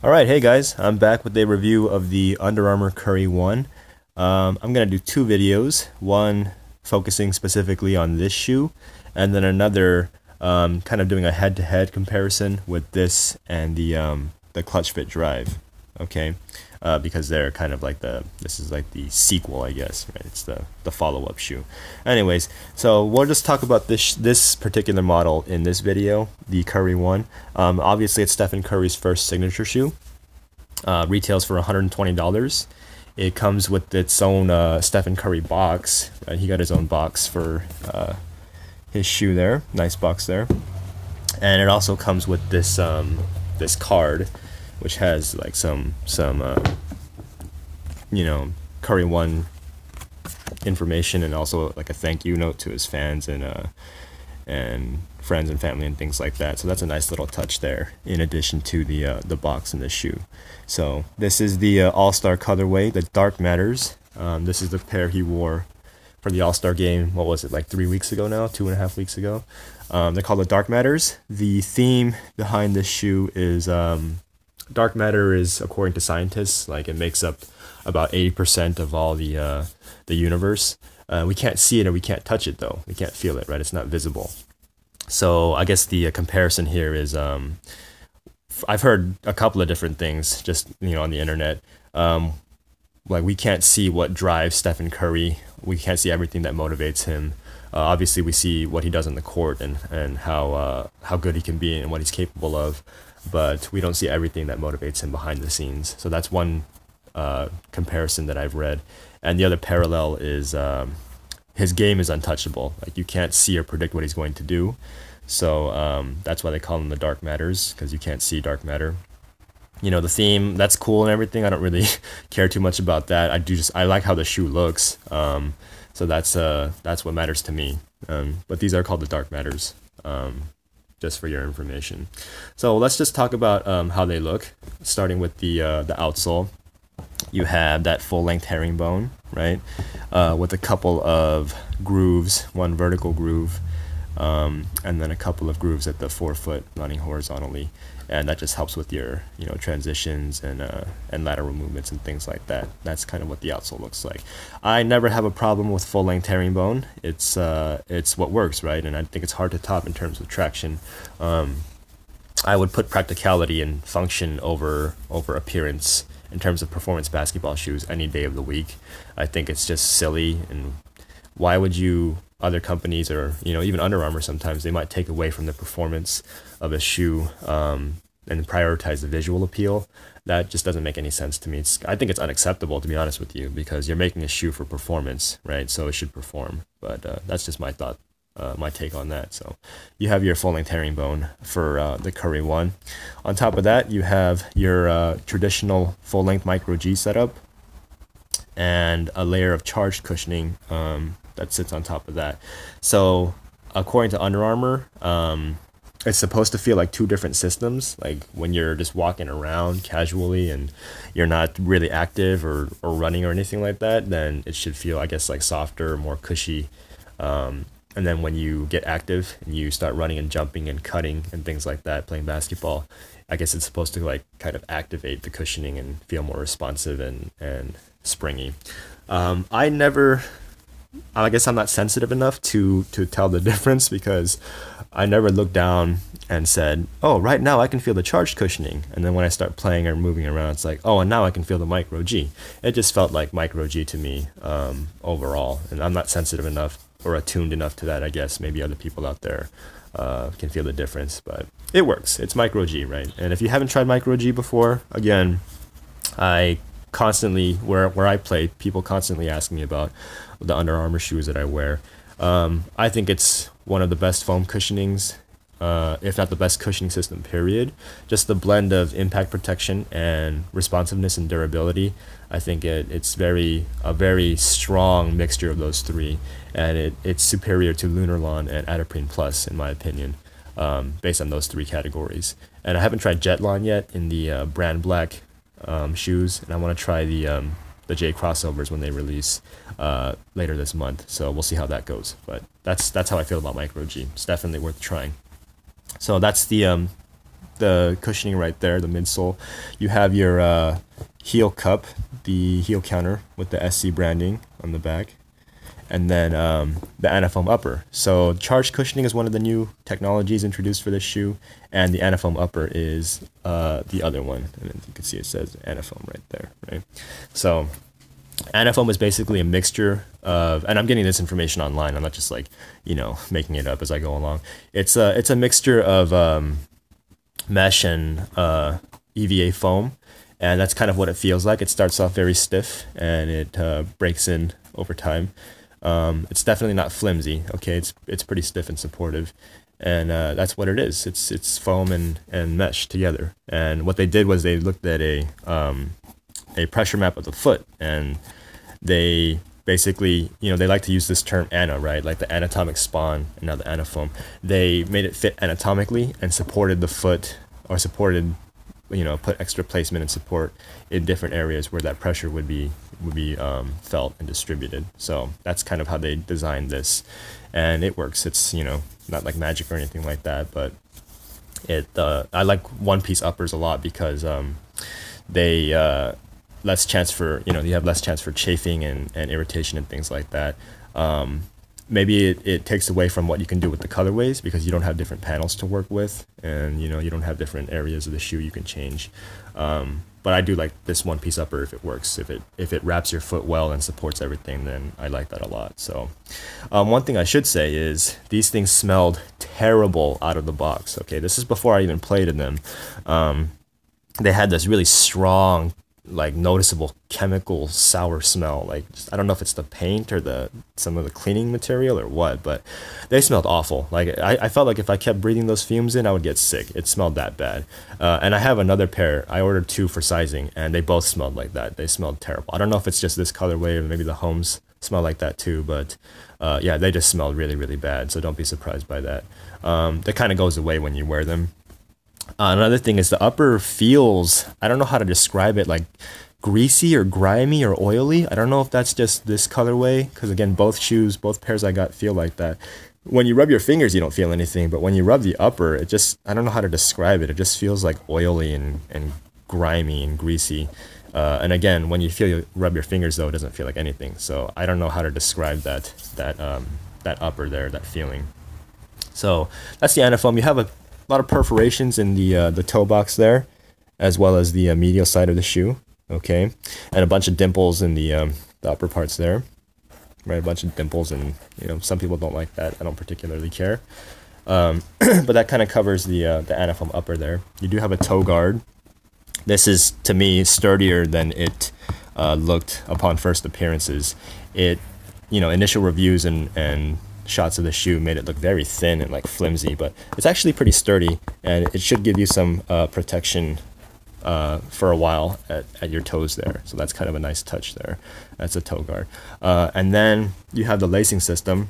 Alright, hey guys, I'm back with a review of the Under Armour Curry 1. I'm going to do two videos, one focusing specifically on this shoe, and then another kind of doing a head-to-head comparison with this and the clutch fit drive, okay? Because they're kind of like this is like the sequel, I guess, right? It's the follow-up shoe. Anyways, so we'll just talk about this particular model in this video, the Curry 1. Obviously, it's Stephen Curry's first signature shoe. Retails for $120. It comes with its own Stephen Curry box. He got his own box for his shoe there. Nice box there. And it also comes with this this card, which has like some Curry 1 information, and also like a thank you note to his fans and friends and family and things like that. So that's a nice little touch there, in addition to the box and the shoe. So this is the All-Star colorway, the Dark Matters. This is the pair he wore for the All-Star game. What was it, like 3 weeks ago now? 2.5 weeks ago. They're called the Dark Matters. The theme behind this shoe is dark matter is, according to scientists, like it makes up about 80% of all the universe. We can't see it or we can't touch it though. We can't feel it, right? It's not visible. So I guess the comparison here is I've heard a couple of different things just on the internet. Like we can't see what drives Stephen Curry. We can't see everything that motivates him. Obviously, we see what he does in the court and how good he can be and what he's capable of, but we don't see everything that motivates him behind the scenes. So that's one comparison that I've read. And the other parallel is his game is untouchable. Like you can't see or predict what he's going to do. So that's why they call him the Dark Matters, because you can't see dark matter. The theme, that's cool and everything. I don't really care too much about that. I like how the shoe looks. So that's what matters to me. But these are called the Dark Matters, just for your information. So let's just talk about how they look, starting with the outsole. You have that full-length herringbone, right, with a couple of grooves, one vertical groove, and then a couple of grooves at the forefoot running horizontally, and that just helps with your transitions and lateral movements and things like that. That's kind of what the outsole looks like. I never have a problem with full-length herringbone. It's what works, right? And I think it's hard to top in terms of traction. I would put practicality and function over appearance in terms of performance basketball shoes any day of the week. I think it's just silly, and why would you, other companies or even Under Armour, sometimes they might take away from the performance of a shoe and prioritize the visual appeal. That just doesn't make any sense to me. I think it's unacceptable, to be honest with you, because you're making a shoe for performance, right? So it should perform. But that's just my thought. My take on that. So you have your full-length herringbone for the Curry 1. On top of that, you have your traditional full-length micro G setup and a layer of charged cushioning that sits on top of that. So according to Under Armour, it's supposed to feel like two different systems. Like when you're just walking around casually and you're not really active or running or anything like that, then it should feel, I guess, like softer, more cushy. And then when you get active and you start running and jumping and cutting and things like that, playing basketball, I guess it's supposed to like kind of activate the cushioning and feel more responsive and springy. I guess I'm not sensitive enough to tell the difference, because I never looked down and said, oh, right now I can feel the charged cushioning. And then when I start playing or moving around, it's like, oh, and now I can feel the micro G. It just felt like micro G to me overall. And I'm not sensitive enough or attuned enough to that. I guess maybe other people out there can feel the difference, but it works. It's micro G, right? And if you haven't tried micro G before, again, I constantly, where I play, people constantly ask me about the Under Armour shoes that I wear. I think it's one of the best foam cushionings, if not the best cushioning system, period. Just the blend of impact protection and responsiveness and durability. I think it's a very strong mixture of those three, and it's superior to Lunarlon and Adaprene Plus, in my opinion, based on those three categories. And I haven't tried Jetlon yet in the brand black shoes, and I want to try the J crossovers when they release later this month. So we'll see how that goes. But that's how I feel about micro G. It's definitely worth trying. So that's the the cushioning right there, the midsole. You have your heel cup, the heel counter with the SC branding on the back, and then the Anafoam upper. So charged cushioning is one of the new technologies introduced for this shoe, and the Anafoam upper is the other one. And you can see it says Anafoam right there, right? So Anafoam is basically a mixture of, and I'm getting this information online, I'm not just like, you know, making it up as I go along. It's a mixture of mesh and EVA foam, and that's kind of what it feels like. It starts off very stiff and it breaks in over time. It's definitely not flimsy, okay? It's pretty stiff and supportive, and that's what it is. It's foam and mesh together. And what they did was they looked at a pressure map of the foot, and they basically, you know, they like to use this term ana, right? Like the anatomic spawn and now the Anafoam. They made it fit anatomically and supported the foot, or supported, you know, put extra placement and support in different areas where that pressure would be felt and distributed. So that's kind of how they designed this, and it works. It's, you know, not like magic or anything like that, but it I like one-piece uppers a lot because they less chance for, you know, you have less chance for chafing and irritation and things like that. Maybe it takes away from what you can do with the colorways because you don't have different panels to work with, and, you know, you don't have different areas of the shoe you can change. But I do like this one-piece upper if it works. If it wraps your foot well and supports everything, then I like that a lot. So one thing I should say is these things smelled terrible out of the box. Okay, this is before I even played in them. They had this really strong, like, noticeable chemical sour smell. Like, I don't know if it's the paint or some of the cleaning material or what, but they smelled awful. Like, I felt like if I kept breathing those fumes in, I would get sick. It smelled that bad. And I have another pair. I ordered 2 for sizing, and they both smelled like that. They smelled terrible. I don't know if it's just this colorway or maybe the Homes smell like that too, but yeah, they just smelled really, really bad. So don't be surprised by that. That kind of goes away when you wear them. Another thing is the upper feels, I don't know how to describe it, like greasy or grimy or oily. I don't know if that's just this colorway, because again, both pairs I got feel like that. When you rub your fingers, you don't feel anything, but when you rub the upper, it just, I don't know how to describe it. It just feels like oily and grimy and greasy. And again, when you rub your fingers though, it doesn't feel like anything. So I don't know how to describe that upper there, that feeling. So that's the Anafoam. You have a lot of perforations in the toe box there, as well as the medial side of the shoe, okay, and a bunch of dimples in the upper parts there, right? A bunch of dimples, and, you know, some people don't like that. I don't particularly care, but that kind of covers the Anafoam upper there. You do have a toe guard. This is, to me, sturdier than it looked upon first appearances. It, you know, initial reviews and shots of the shoe made it look very thin and like flimsy, but it's actually pretty sturdy, and it should give you some protection for a while at your toes there. So that's kind of a nice touch there. That's a toe guard. And then you have the lacing system.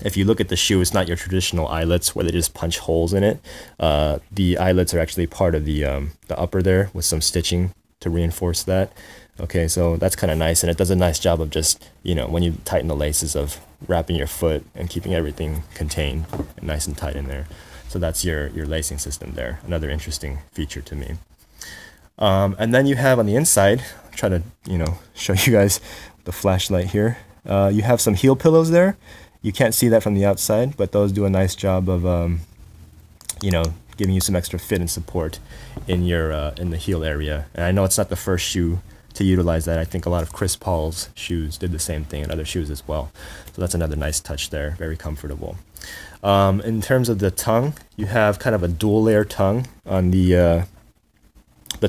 If you look at the shoe, it's not your traditional eyelets where they just punch holes in it. The eyelets are actually part of the upper there with some stitching to reinforce that. Okay, so that's kind of nice, and it does a nice job of just, you know, when you tighten the laces, of wrapping your foot and keeping everything contained and nice and tight in there. So that's your lacing system there. Another interesting feature to me. And then you have on the inside, I'll try to, you know, show you guys the flashlight here. You have some heel pillows there. You can't see that from the outside, but those do a nice job of, you know, giving you some extra fit and support in your in the heel area. And I know it's not the first shoe to utilize that. I think a lot of Chris Paul's shoes did the same thing, and other shoes as well. So that's another nice touch there, very comfortable. In terms of the tongue, you have kind of a dual layer tongue. On the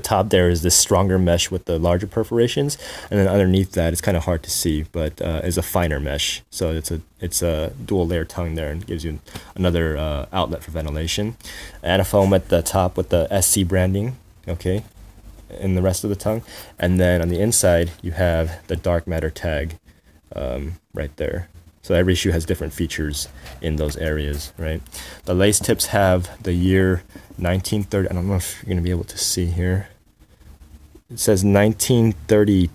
top there is this stronger mesh with the larger perforations, and then underneath that, it's kind of hard to see, but is a finer mesh. So it's a dual layer tongue there, and gives you another outlet for ventilation. Anafoam at the top with the SC branding, okay, in the rest of the tongue, and then on the inside you have the dark matter tag right there. So every shoe has different features in those areas, right? The lace tips have the year 1930. I don't know if you're going to be able to see here. It says 1988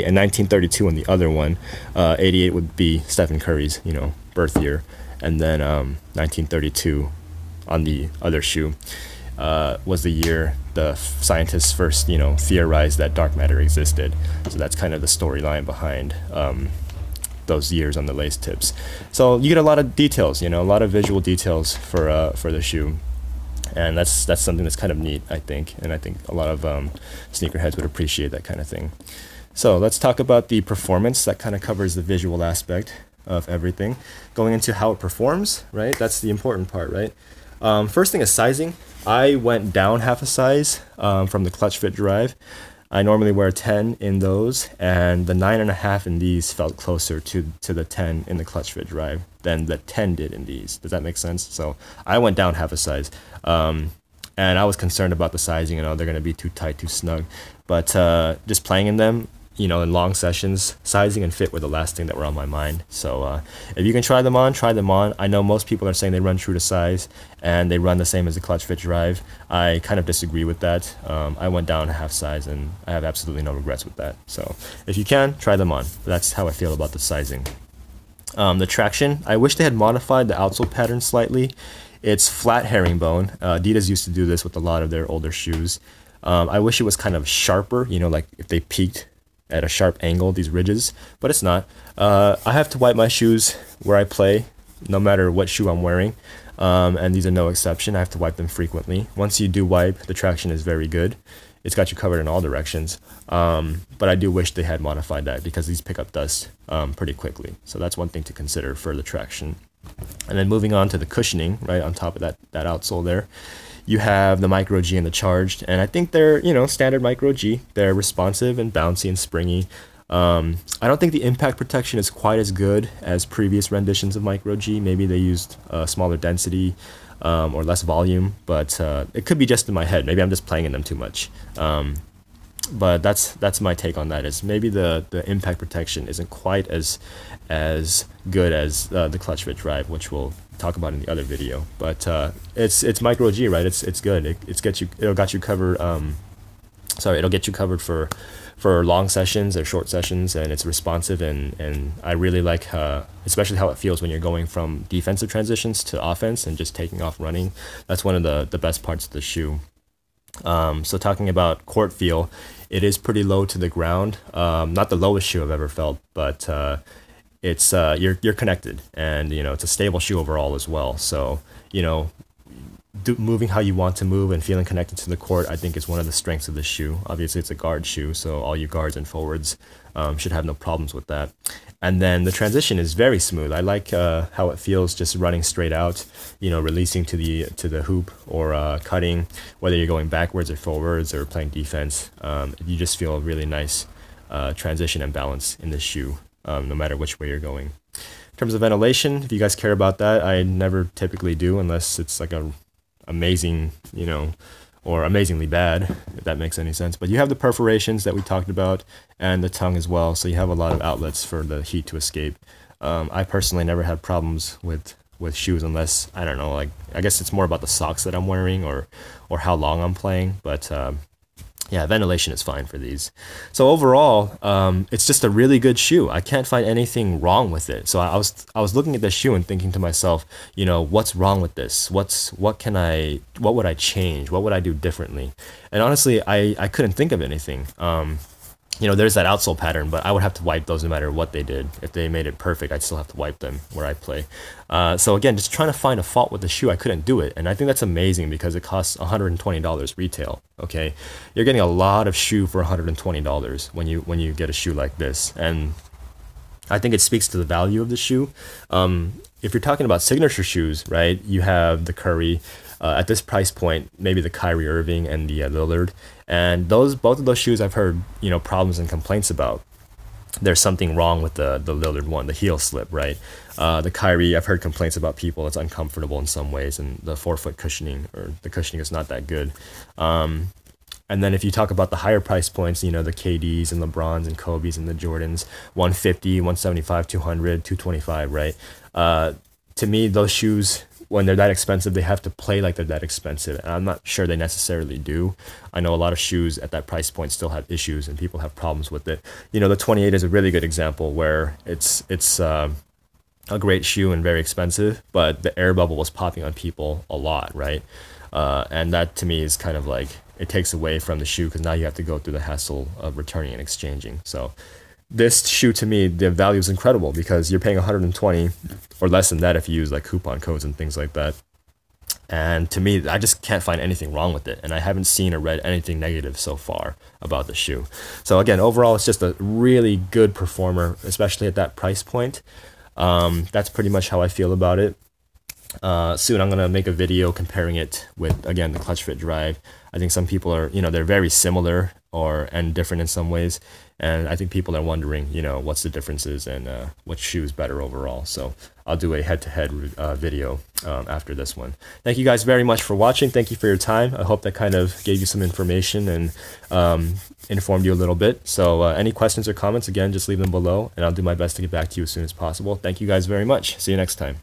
and 1932 on the other one. 88 would be Stephen Curry's, you know, birth year, and then 1932 on the other shoe was the year the scientists first, theorized that dark matter existed. So that's kind of the storyline behind those years on the lace tips. So you get a lot of details, a lot of visual details for the shoe. And that's something that's kind of neat, I think. And I think a lot of sneakerheads would appreciate that kind of thing. So let's talk about the performance. That kind of covers the visual aspect of everything. Going into how it performs, right? That's the important part, right? First thing is sizing. I went down half a size from the clutch fit drive. I normally wear 10 in those, and the 9.5 in these felt closer to the 10 in the clutch fit drive than the 10 did in these. Does that make sense? So I went down half a size, and I was concerned about the sizing. They're going to be too tight, too snug. But just playing in them, in long sessions, sizing and fit were the last thing that were on my mind. So if you can try them on, try them on. I know most people are saying they run true to size and they run the same as the clutch fit drive. I kind of disagree with that. I went down a half size and I have absolutely no regrets with that. So if you can, try them on. That's how I feel about the sizing. The traction, I wish they had modified the outsole pattern slightly. It's flat herringbone. Adidas used to do this with a lot of their older shoes. I wish it was kind of sharper, like if they peaked at a sharp angle, these ridges, but it's not. I have to wipe my shoes where I play, no matter what shoe I'm wearing, and these are no exception. I have to wipe them frequently. Once you do wipe, the traction is very good. It's got you covered in all directions, but I do wish they had modified that because these pick up dust pretty quickly. So that's one thing to consider for the traction. And then moving on to the cushioning, right on top of that outsole there, you have the Micro G and the Charged, and I think they're, standard Micro G. They're responsive and bouncy and springy. I don't think the impact protection is quite as good as previous renditions of Micro G. Maybe they used smaller density or less volume, but it could be just in my head. Maybe I'm just playing in them too much. But that's my take on that. Is maybe the impact protection isn't quite as good as the clutch fit drive, which we'll talk about in the other video. But it's Micro G, right? It's good. It'll get you covered. It'll get you covered for long sessions or short sessions, and it's responsive, and I really like especially how it feels when you're going from defensive transitions to offense and just taking off running. That's one of the best parts of the shoe. So talking about court feel, it is pretty low to the ground. Not the lowest shoe I've ever felt, but it's you're connected, and it's a stable shoe overall as well. So moving how you want to move and feeling connected to the court, I think is one of the strengths of this shoe. Obviously, it's a guard shoe, so all you guards and forwards should have no problems with that. And then the transition is very smooth. I like how it feels just running straight out, releasing to the hoop or cutting, whether you're going backwards or forwards or playing defense. You just feel a really nice transition and balance in this shoe, no matter which way you're going. In terms of ventilation, if you guys care about that, I never typically do unless it's like a amazing, or amazingly bad, if that makes any sense. But you have the perforations that we talked about and the tongue as well, so you have a lot of outlets for the heat to escape. I personally never had problems with shoes unless, I don't know, like I guess it's more about the socks that I'm wearing or how long I'm playing, but yeah, ventilation is fine for these. So overall, it's just a really good shoe. I can't find anything wrong with it. So I was looking at this shoe and thinking to myself, what's wrong with this? What would I change? What would I do differently? And honestly, I couldn't think of anything. There's that outsole pattern, but I would have to wipe those no matter what they did. If they made it perfect, I'd still have to wipe them where I play. So again, just trying to find a fault with the shoe, I couldn't do it. And I think that's amazing because it costs $120 retail, okay? You're getting a lot of shoe for $120 when you get a shoe like this. And I think it speaks to the value of the shoe. If you're talking about signature shoes, right, you have the Curry. At this price point, maybe the Kyrie Irving and the Lillard, and both of those shoes I've heard problems and complaints about. There's something wrong with the Lillard one, the heel slip, right? The Kyrie, I've heard complaints about people. It's uncomfortable in some ways, and the forefoot cushioning or the cushioning is not that good. And then if you talk about the higher price points, the KDs and LeBrons and Kobe's and the Jordans, 150, 175, 200, 225, right? To me, those shoes, when they're that expensive, they have to play like they're that expensive. And I'm not sure they necessarily do. I know a lot of shoes at that price point still have issues and people have problems with it. The 28 is a really good example where it's a great shoe and very expensive, but the air bubble was popping on people a lot, right? And that to me is kind of like, it takes away from the shoe because now you have to go through the hassle of returning and exchanging. So this shoe, to me, the value is incredible because you're paying 120 or less than that if you use like coupon codes and things like that. And to me, I just can't find anything wrong with it. And I haven't seen or read anything negative so far about the shoe. So again, overall, it's just a really good performer, especially at that price point. That's pretty much how I feel about it. Soon I'm going to make a video comparing it with, again, the Clutch Fit Drive. I think some people are, they're very similar and different in some ways. And I think people are wondering, what's the differences and what shoe is better overall. So I'll do a head-to-head video after this one. Thank you guys very much for watching. Thank you for your time. I hope that kind of gave you some information and informed you a little bit. So any questions or comments, again, just leave them below, and I'll do my best to get back to you as soon as possible. Thank you guys very much. See you next time.